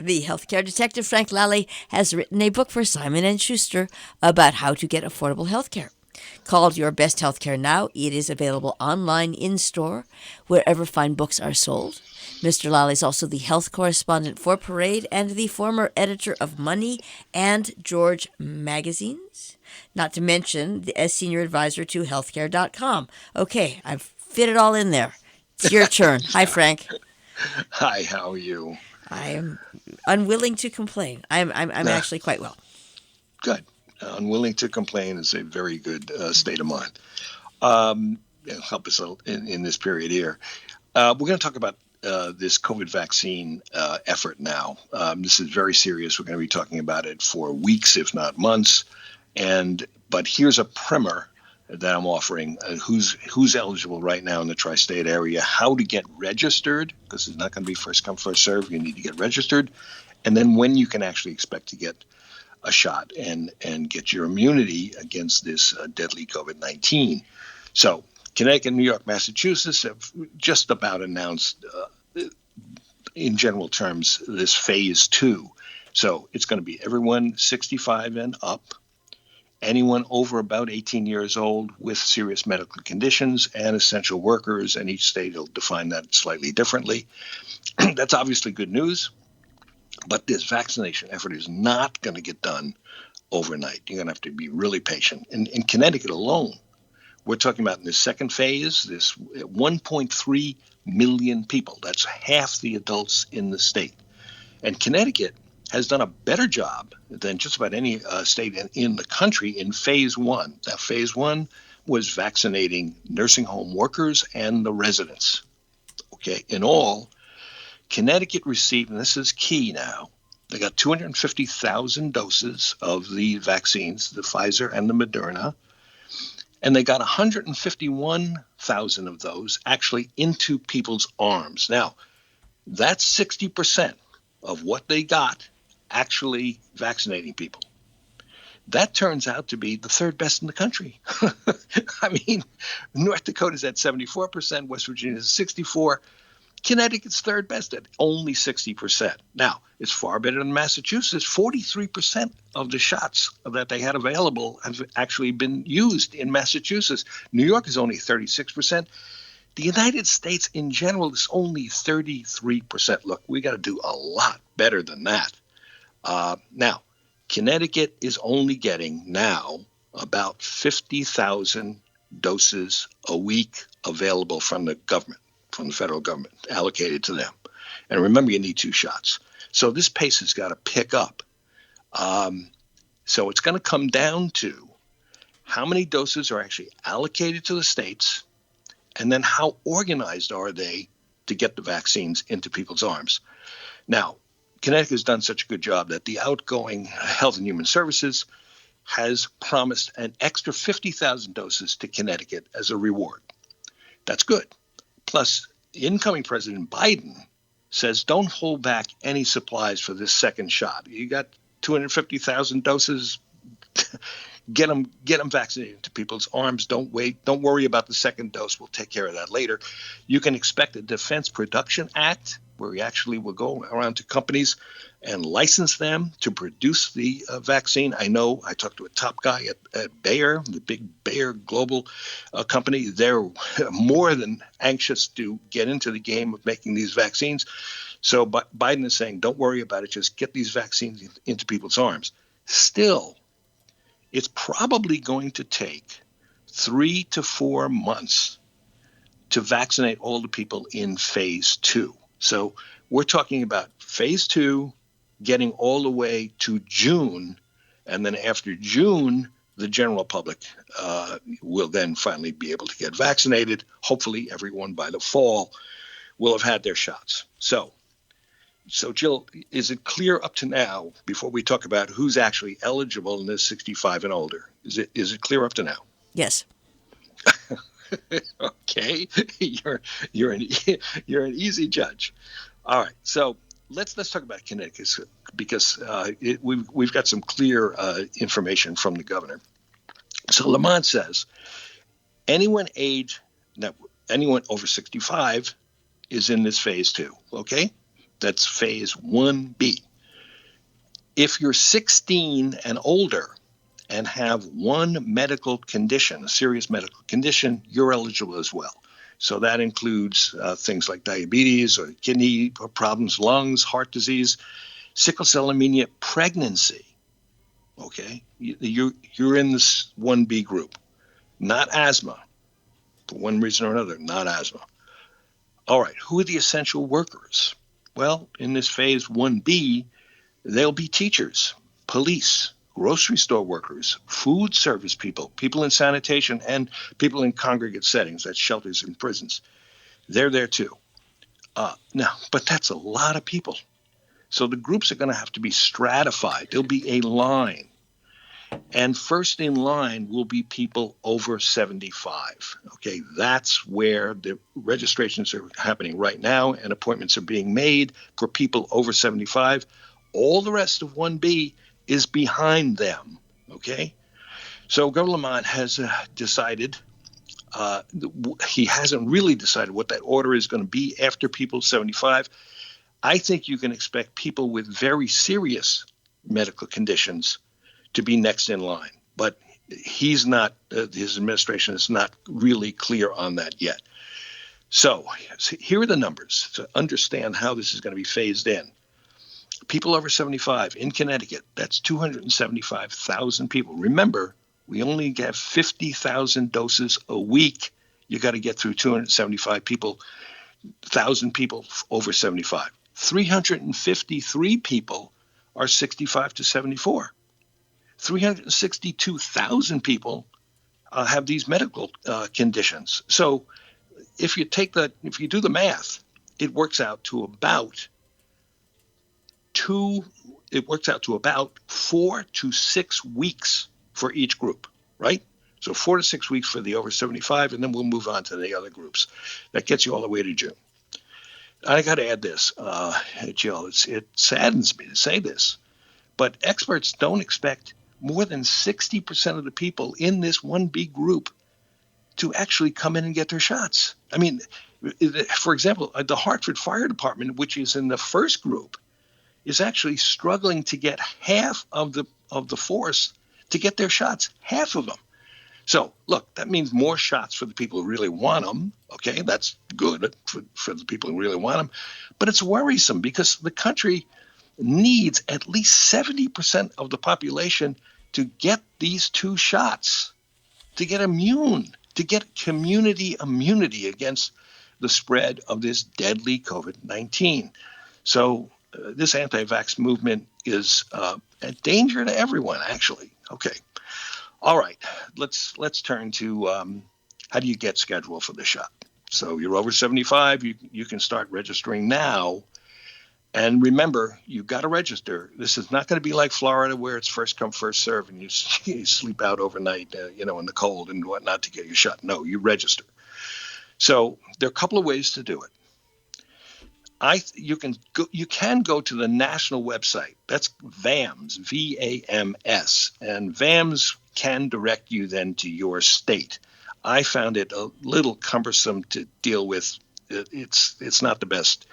The healthcare detective Frank Lalli has written a book for Simon & Schuster about how to get affordable healthcare. Called Your Best Healthcare Now, it is available online, in-store, wherever fine books are sold. Mr. Lalli is also the health correspondent for Parade and the former editor of Money and George magazines, not to mention as senior advisor to healthcare.com. Okay, I've fit it all in there. It's your turn. Hi, Frank. Hi, how are you? I am unwilling to complain. I'm actually quite well. Good. Unwilling to complain is a very good state of mind. It'll help us in this period here. We're going to talk about this COVID vaccine effort now. This is very serious. We're going to be talking about it for weeks, if not months. But here's a primer that I'm offering. Who's eligible right now in the tri-state area, how to get registered, because it's not going to be first come, first serve. You need to get registered. And then when you can actually expect to get a shot and get your immunity against this deadly COVID-19. So Connecticut, New York, Massachusetts have just about announced, in general terms, this phase 2. So it's going to be everyone 65 and up, anyone over about 18 years old with serious medical conditions, and essential workers, and each state will define that slightly differently. That's obviously good news. But this vaccination effort is not going to get done overnight. You're going to have to be really patient. In Connecticut alone, we're talking about in this second phase, this 1.3 million people. That's half the adults in the state. And Connecticut has done a better job than just about any state in the country in phase 1. Now, phase 1 was vaccinating nursing home workers and the residents. Okay, in all, Connecticut received, and this is key now, they got 250,000 doses of the vaccines, the Pfizer and the Moderna, and they got 151,000 of those actually into people's arms. Now, that's 60% of what they got actually vaccinating people. That turns out to be the third best in the country. I mean, North Dakota's at 74%, West Virginia's 64%. Connecticut's third best at only 60%. Now, it's far better than Massachusetts. 43% of the shots that they had available have actually been used in Massachusetts. New York is only 36%. The United States in general is only 33%. Look, we got to do a lot better than that. Now, Connecticut is only getting now about 50,000 doses a week available from the government, from the federal government, allocated to them. And remember, you need 2 shots. So this pace has got to pick up. So it's going to come down to how many doses are actually allocated to the states, and then how organized are they to get the vaccines into people's arms. Now, Connecticut has done such a good job that the outgoing Health and Human Services has promised an extra 50,000 doses to Connecticut as a reward. That's good. Plus, incoming President Biden says don't hold back any supplies for this second shot. You got 250,000 doses. Get them vaccinated to people's arms. Don't wait. Don't worry about the second dose. We'll take care of that later. You can expect a Defense Production Act where we actually will go around to companies and license them to produce the vaccine. I know I talked to a top guy at Bayer, the big Bayer global company. They're more than anxious to get into the game of making these vaccines. So Biden is saying, don't worry about it. Just get these vaccines into people's arms. Still, it's probably going to take 3 to 4 months to vaccinate all the people in phase 2. So we're talking about phase 2 getting all the way to June, and then after June, the general public will then finally be able to get vaccinated. Hopefully everyone by the fall will have had their shots. So Jill, is it clear up to now, before we talk about who's actually eligible in this 65 and older, is it clear up to now? Yes. Okay, you're an easy judge. All right, so let's talk about Connecticut because we've got some clear information from the governor. So Lamont says anyone over 65 is in this phase 2. Okay, that's phase 1B. If you're 16 and older and have one medical condition, a serious medical condition, you're eligible as well. So that includes things like diabetes or kidney problems, lungs, heart disease, sickle cell anemia, pregnancy. Okay, you're in this 1B group, not asthma. For one reason or another, not asthma. All right, who are the essential workers? Well, in this phase 1B, they'll be teachers, police, grocery store workers, food service people, people in sanitation, and people in congregate settings, that's shelters and prisons. They're there too. Now, but that's a lot of people. So the groups are going to have to be stratified. There'll be a line. And first in line will be people over 75. Okay, that's where the registrations are happening right now, and appointments are being made for people over 75. All the rest of 1B is behind them. Okay, so Governor Lamont has decided. He hasn't really decided what that order is going to be after people 75. I think you can expect people with very serious medical conditions to be next in line, but he's not. His administration is not really clear on that yet. So here are the numbers to understand how this is going to be phased in. People over 75 in Connecticut, that's 275,000 people. Remember, we only have 50,000 doses a week. You got to get through 275,000 people over 75. 353 people are 65 to 74. 362,000 people have these medical conditions. So if you do the math, it works out to about 4 to 6 weeks for each group, right? So 4 to 6 weeks for the over 75, and then we'll move on to the other groups. That gets you all the way to June. I got to add this, Jill, it saddens me to say this, but experts don't expect more than 60% of the people in this 1B group to actually come in and get their shots. I mean, for example, the Hartford Fire Department, which is in the first group, is actually struggling to get half of the force to get their shots, half of them. So, look, that means more shots for the people who really want them. Okay, that's good for the people who really want them. But it's worrisome because the country needs at least 70% of the population to get these 2 shots, to get immune, to get community immunity against the spread of this deadly COVID-19. So this anti-vax movement is a danger to everyone, actually. Okay. All right. Let's turn to how do you get scheduled for the shot? So you're over 75. You can start registering now. And remember, you've got to register. This is not going to be like Florida where it's first come, first serve, and you sleep out overnight, in the cold and whatnot to get your shot. No, you register. So there are a couple of ways to do it. You can go to the national website. That's VAMS, VAMS, and VAMS can direct you then to your state. I found it a little cumbersome to deal with. It's not the best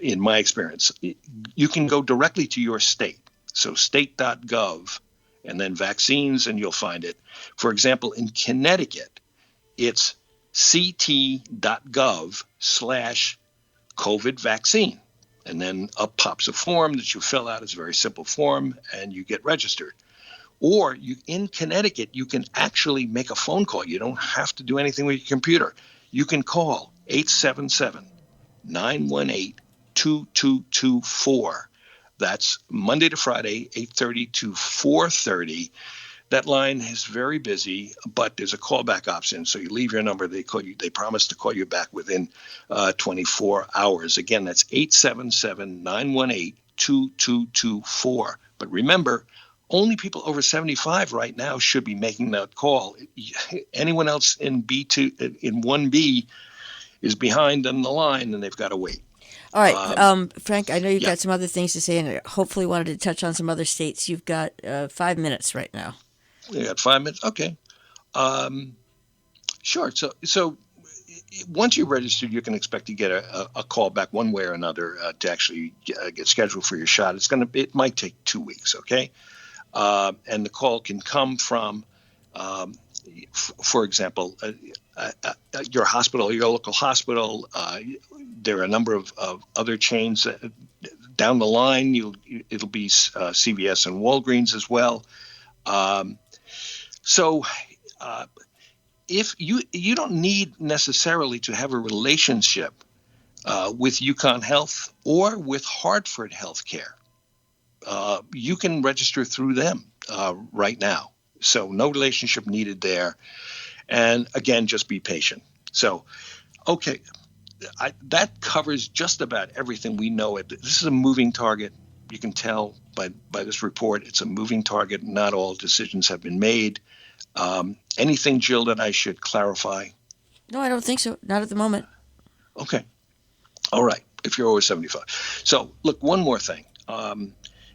in my experience. You can go directly to your state. So state.gov and then vaccines, and you'll find it. For example, in Connecticut, it's ct.gov/COVID vaccine. And then up pops a form that you fill out. It's a very simple form, and you get registered. Or in Connecticut, you can actually make a phone call. You don't have to do anything with your computer. You can call 877-918-2224. That's Monday to Friday, 8:30 to 4:30. That line is very busy, but there's a callback option. So you leave your number. They call you. They promise to call you back within 24 hours. Again, that's 877-918-2224. But remember, only people over 75 right now should be making that call. Anyone else in 1B is behind on the line, and they've got to wait. All right, Frank, I know you've got some other things to say, and I hopefully wanted to touch on some other states. You've got 5 minutes right now. You got 5 minutes? Okay. Sure. So once you're registered, you can expect to get a call back one way or another to actually get scheduled for your shot. It might take 2 weeks, okay? And the call can come from, for example, your hospital, your local hospital. There are a number of other chains down the line. It'll be CVS and Walgreens as well. If you don't need necessarily to have a relationship with Yukon Health or with Hartford Healthcare, you can register through them right now. So no relationship needed there. And again, just be patient. So, okay, that covers just about everything we know. This is a moving target. You can tell by this report, it's a moving target. Not all decisions have been made. Anything, Jill, that I should clarify? No, I don't think so. Not at the moment. Okay. All right. If you're over 75. So, look, one more thing. And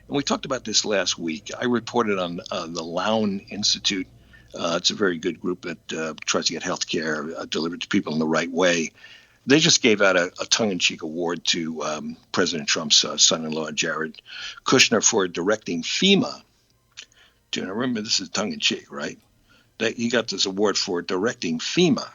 we talked about this last week. I reported on the Lown Institute. It's a very good group that tries to get health care delivered to people in the right way. They just gave out a tongue-in-cheek award to President Trump's son-in-law, Jared Kushner, for directing FEMA. Do you remember, this is tongue-in-cheek, right? He got this award for directing FEMA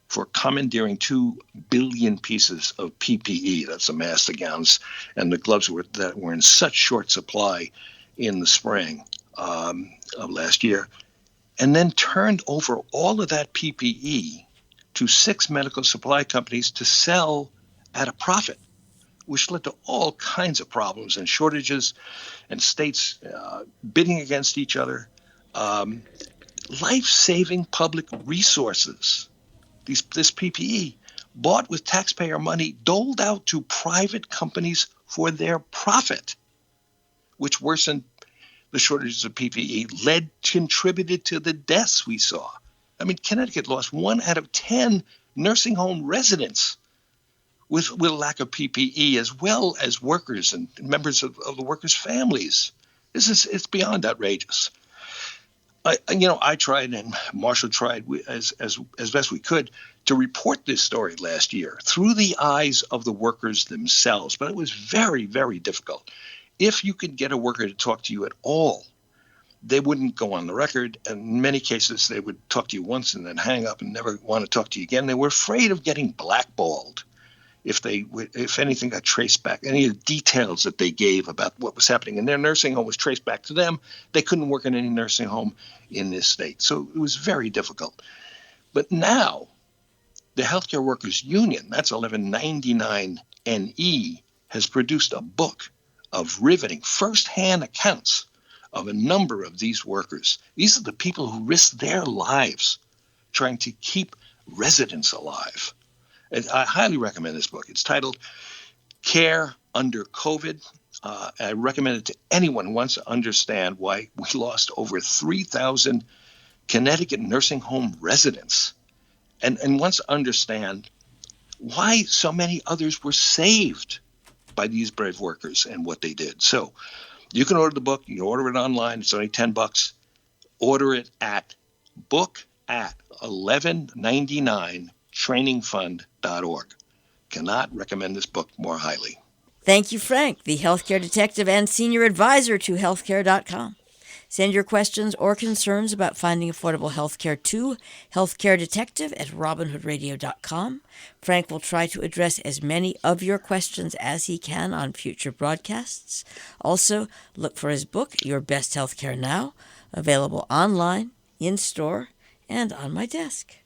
for commandeering 2 billion pieces of PPE. That's the masks, the gowns, and the gloves that were in such short supply in the spring of last year, and then turned over all of that PPE to 6 medical supply companies to sell at a profit, which led to all kinds of problems and shortages and states bidding against each other. Life-saving public resources, this PPE, bought with taxpayer money, doled out to private companies for their profit, which worsened the shortages of PPE, contributed to the deaths we saw. I mean, Connecticut lost 1 out of 10 nursing home residents with lack of PPE, as well as workers and members of the workers' families. It's beyond outrageous. I tried, and Marshall tried as best we could to report this story last year through the eyes of the workers themselves, but it was very, very difficult. If you could get a worker to talk to you at all, they wouldn't go on the record. And in many cases, they would talk to you once and then hang up and never want to talk to you again. They were afraid of getting blackballed if anything got traced back. Any of the details that they gave about what was happening in their nursing home was traced back to them. They couldn't work in any nursing home in this state. So it was very difficult. But now the Healthcare Workers Union, that's 1199NE, has produced a book of riveting firsthand accounts of a number of these workers. These are the people who risk their lives trying to keep residents alive. And I highly recommend this book. It's titled Care Under COVID. I recommend it to anyone who wants to understand why we lost over 3,000 Connecticut nursing home residents and wants to understand why so many others were saved by these brave workers and what they did. So you can order the book. You can order it online. It's only $10. Order it at book@1199trainingfund.org. Cannot recommend this book more highly. Thank you, Frank, the healthcare detective and senior advisor to healthcare.com. Send your questions or concerns about finding affordable healthcare to healthcaredetective@robinhoodradio.com. Frank will try to address as many of your questions as he can on future broadcasts. Also, look for his book, Your Best Healthcare Now, available online, in store, and on my desk.